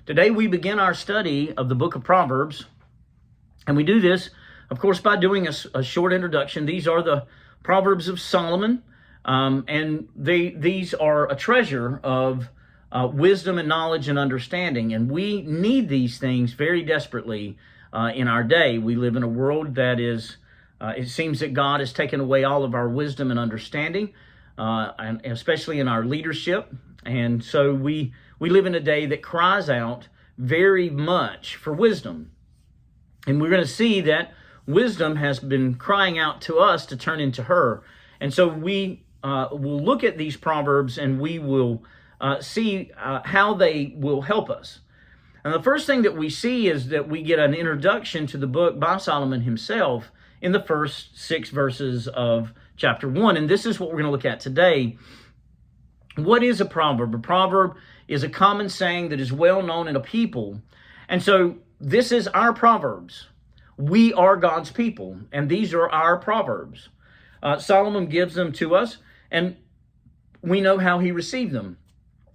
Today we begin our study of the book of Proverbs, and we do this, of course, by doing a short introduction. These are the Proverbs of Solomon, and these are a treasure of wisdom and knowledge and understanding, and we need these things very desperately in our day. We live in a world that is, it seems that God has taken away all of our wisdom and understanding, and especially in our leadership. And so we live in a day that cries out very much for wisdom. And we're going to see that wisdom has been crying out to us to turn into her. And so we will look at these Proverbs and we will see how they will help us. And the first thing that we see is that we get an introduction to the book by Solomon himself in the first 6 verses of chapter 1. And this is what we're going to look at today. What is a proverb? A proverb is a common saying that is well known in a people. And so this is our Proverbs. We are God's people, and these are our Proverbs. Solomon gives them to us, and we know how he received them.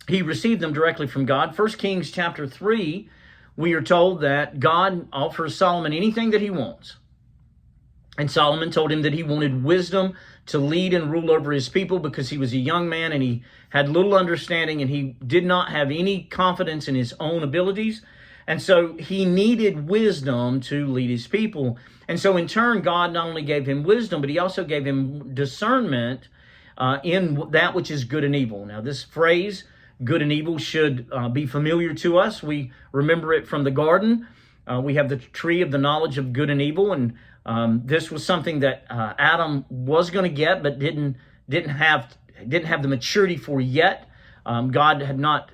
He received them directly from God. 1 Kings chapter 3, we are told that God offers Solomon anything that he wants. And Solomon told him that he wanted wisdom to lead and rule over his people because he was a young man and he had little understanding and he did not have any confidence in his own abilities. And so he needed wisdom to lead his people. And so in turn, God not only gave him wisdom, but he also gave him discernment in that which is good and evil. Now, this phrase, good and evil, should be familiar to us. We remember it from the garden. We have the tree of the knowledge of good and evil, and this was something that Adam was going to get, but didn't have the maturity for yet. God had not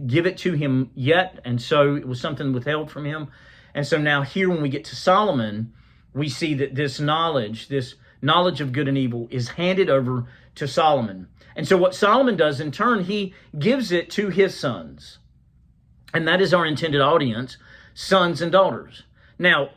give it to him yet, and so it was something withheld from him. And so now here, when we get to Solomon, we see that this knowledge of good and evil, is handed over to Solomon. And so what Solomon does in turn, he gives it to his sons, and that is our intended audience, sons and daughters. Now,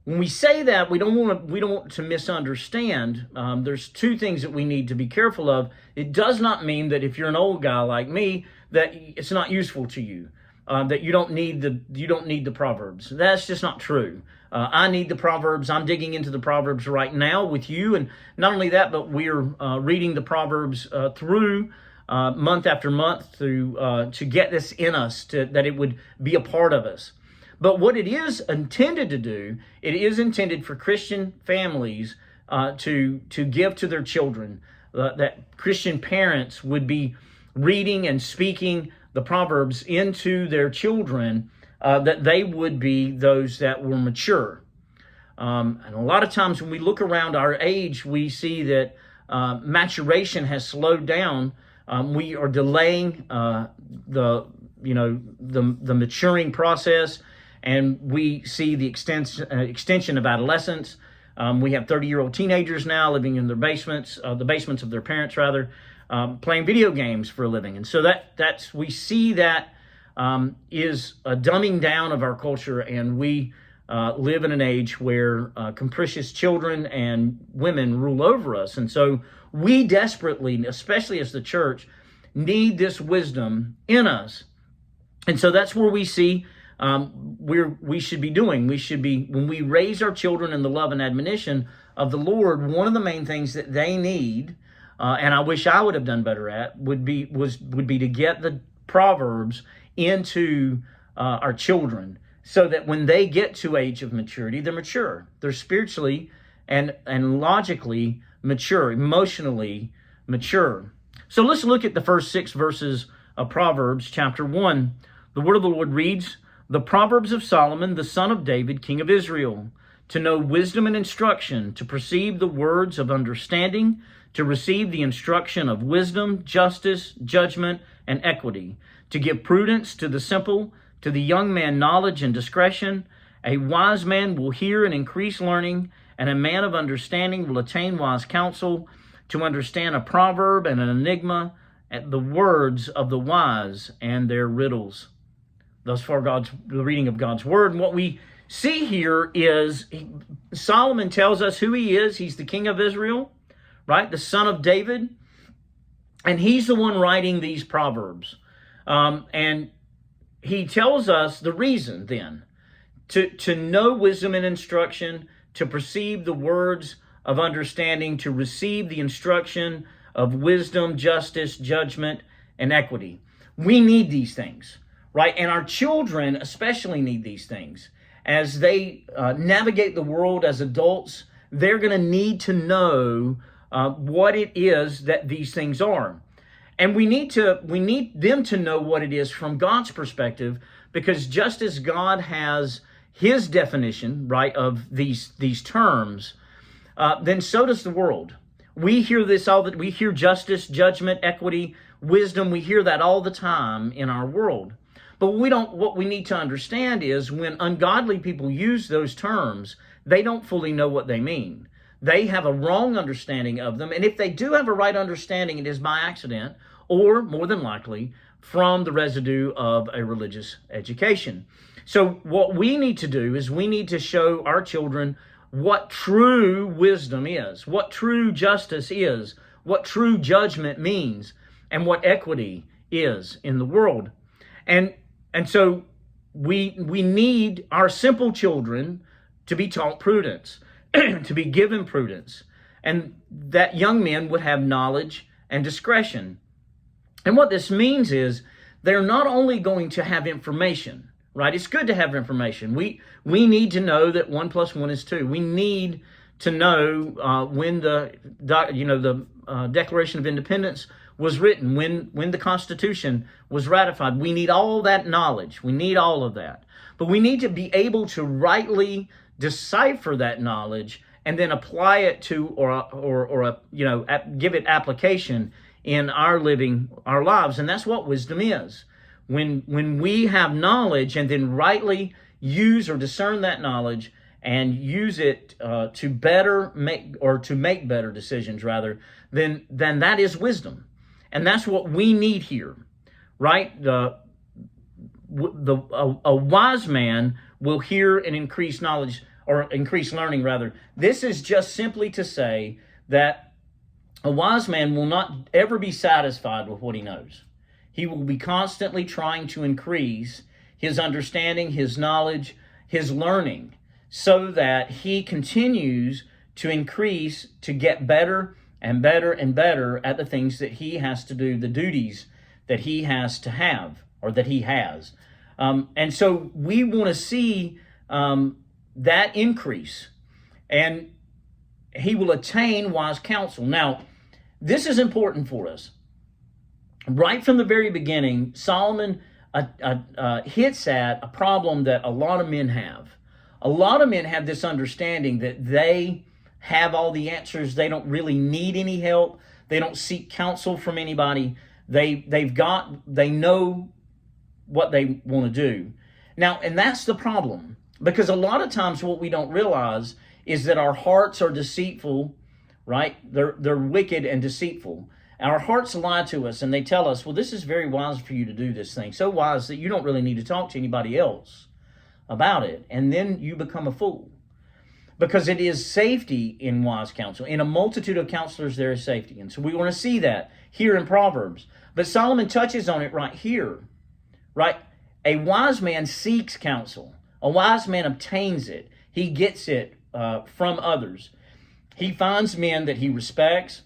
when we say that, we don't want to misunderstand. There's two things that we need to be careful of. It does not mean that if you're an old guy like me, that it's not useful to you, that you don't need the Proverbs. That's just not true. I need the Proverbs. I'm digging into the Proverbs right now with you, and not only that, but we're reading the Proverbs through month after month to get this in us, that it would be a part of us. But what it is intended to do, it is intended for Christian families to give to their children, that Christian parents would be reading and speaking the Proverbs into their children, that they would be those that were mature. And a lot of times when we look around our age, we see that maturation has slowed down. We are delaying the maturing process. And we see the extension of adolescence. We have 30-year-old teenagers now living in their basements, the basements of their parents, rather, playing video games for a living. And so we see that is a dumbing down of our culture, and we live in an age where capricious children and women rule over us. And so we desperately, especially as the church, need this wisdom in us. And so that's where we see we should be doing. When we raise our children in the love and admonition of the Lord, one of the main things that they need, and I wish I would have done better at, would be to get the Proverbs into our children, so that when they get to age of maturity, they're mature. They're spiritually and logically mature, emotionally mature. So let's look at the first 6 verses of Proverbs chapter 1. The word of the Lord reads, "The Proverbs of Solomon, the son of David, king of Israel, to know wisdom and instruction, to perceive the words of understanding, to receive the instruction of wisdom, justice, judgment, and equity, to give prudence to the simple, to the young man knowledge and discretion. A wise man will hear and increase learning, and a man of understanding will attain wise counsel, to understand a proverb and an enigma, and the words of the wise and their riddles." Thus far, the reading of God's word. And what we see here is Solomon tells us who he is. He's the king of Israel, right? The son of David. And he's the one writing these Proverbs. And he tells us the reason then to know wisdom and instruction, to perceive the words of understanding, to receive the instruction of wisdom, justice, judgment, and equity. We need these things, right? And our children especially need these things. As they navigate the world as adults, they're going to need to know what it is that these things are. And we need them to know what it is from God's perspective, because just as God has his definition, right, of these terms, then so does the world. We hear this we hear justice, judgment, equity, wisdom. We hear that all the time in our world. But what we need to understand is when ungodly people use those terms, they don't fully know what they mean. They have a wrong understanding of them. And if they do have a right understanding, it is by accident, or more than likely from the residue of a religious education. So what we need to do is we need to show our children what true wisdom is, what true justice is, what true judgment means, and what equity is in the world. And so we need our simple children to be taught prudence, to be given prudence, and that young men would have knowledge and discretion. And what this means is they're not only going to have information, right? It's good to have information. We need to know that 1 + 1 is 2. We need to know when the Declaration of Independence was written, when the Constitution was ratified. We need all that knowledge. We need all of that. But we need to be able to rightly decipher that knowledge and then apply it to or give it application in our living our lives. And that's what wisdom is. When we have knowledge and then rightly use or discern that knowledge and use it to make better decisions, rather, then that is wisdom. And that's what we need here, right? A wise man will hear and increase knowledge, or increase learning, rather. This is just simply to say that a wise man will not ever be satisfied with what he knows. He will be constantly trying to increase his understanding, his knowledge, his learning, so that he continues to increase, to get better and better and better at the things that he has to do, the duties that he has to have, or that he has. And so we want to see that increase, and he will attain wise counsel. Now, this is important for us. Right from the very beginning, Solomon hits at a problem that a lot of men have. A lot of men have this understanding that they have all the answers. They don't really need any help. They don't seek counsel from anybody. They know what they want to do. Now, and that's the problem, because a lot of times what we don't realize is that our hearts are deceitful, right? They're wicked and deceitful. Our hearts lie to us, and they tell us, well, this is very wise for you to do this thing. So wise that you don't really need to talk to anybody else about it. And then you become a fool. Because it is safety in wise counsel. In a multitude of counselors, there is safety. And so we want to see that here in Proverbs. But Solomon touches on it right here, right? A wise man seeks counsel. A wise man obtains it. He gets it from others. He finds men that he respects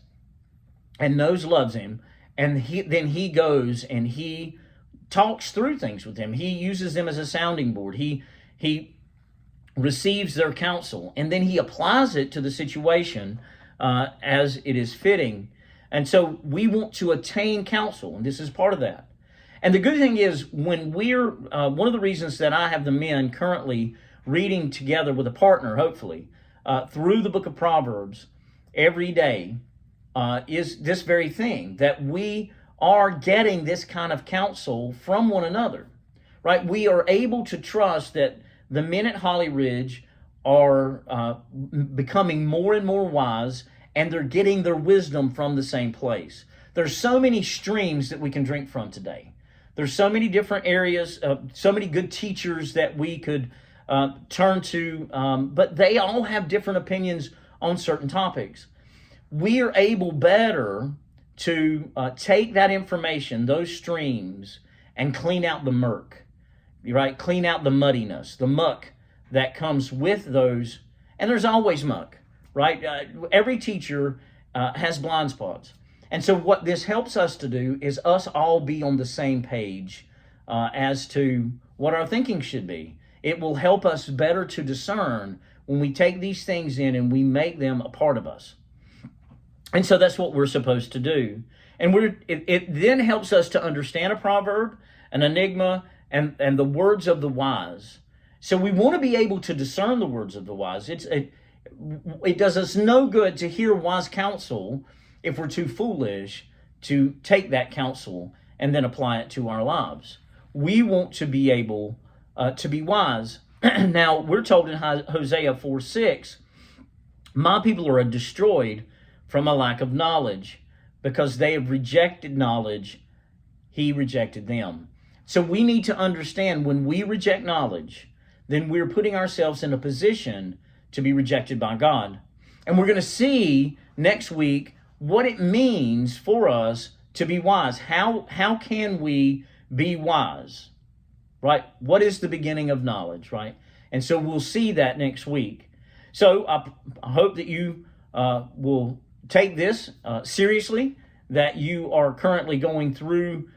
and knows loves him, and then he goes and he talks through things with them. He uses them as a sounding board. He receives their counsel, and then he applies it to the situation as it is fitting. And so we want to attain counsel, and this is part of that. And the good thing is, when we're one of the reasons that I have the men currently reading together with a partner, hopefully, through the book of Proverbs every day, is this very thing, that we are getting this kind of counsel from one another, right? We are able to trust that the men at Holly Ridge are becoming more and more wise, and they're getting their wisdom from the same place. There's so many streams that we can drink from today. There's so many different areas, so many good teachers that we could turn to, but they all have different opinions on certain topics. We are able better to take that information, those streams, and clean out the murk. right? Clean out the muddiness, the muck that comes with those. And there's always muck, right? Every teacher has blind spots. And so what this helps us to do is us all be on the same page as to what our thinking should be. It will help us better to discern when we take these things in and we make them a part of us. And so that's what we're supposed to do. And it then helps us to understand a proverb, an enigma, and the words of the wise. So we want to be able to discern the words of the wise. It does us no good to hear wise counsel if we're too foolish to take that counsel and then apply it to our lives. We want to be able to be wise. Now, we're told in Hosea 4:6, my people are destroyed from a lack of knowledge, because they have rejected knowledge, he rejected them. So we need to understand when we reject knowledge, then we're putting ourselves in a position to be rejected by God. And we're going to see next week what it means for us to be wise. How can we be wise? Right? What is the beginning of knowledge, right? And so we'll see that next week. So I hope that you will take this seriously, that you are currently going through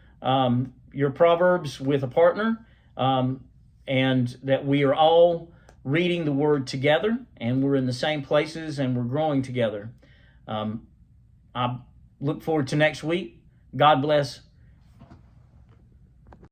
your Proverbs with a partner, and that we are all reading the Word together, and we're in the same places, and we're growing together. I look forward to next week. God bless.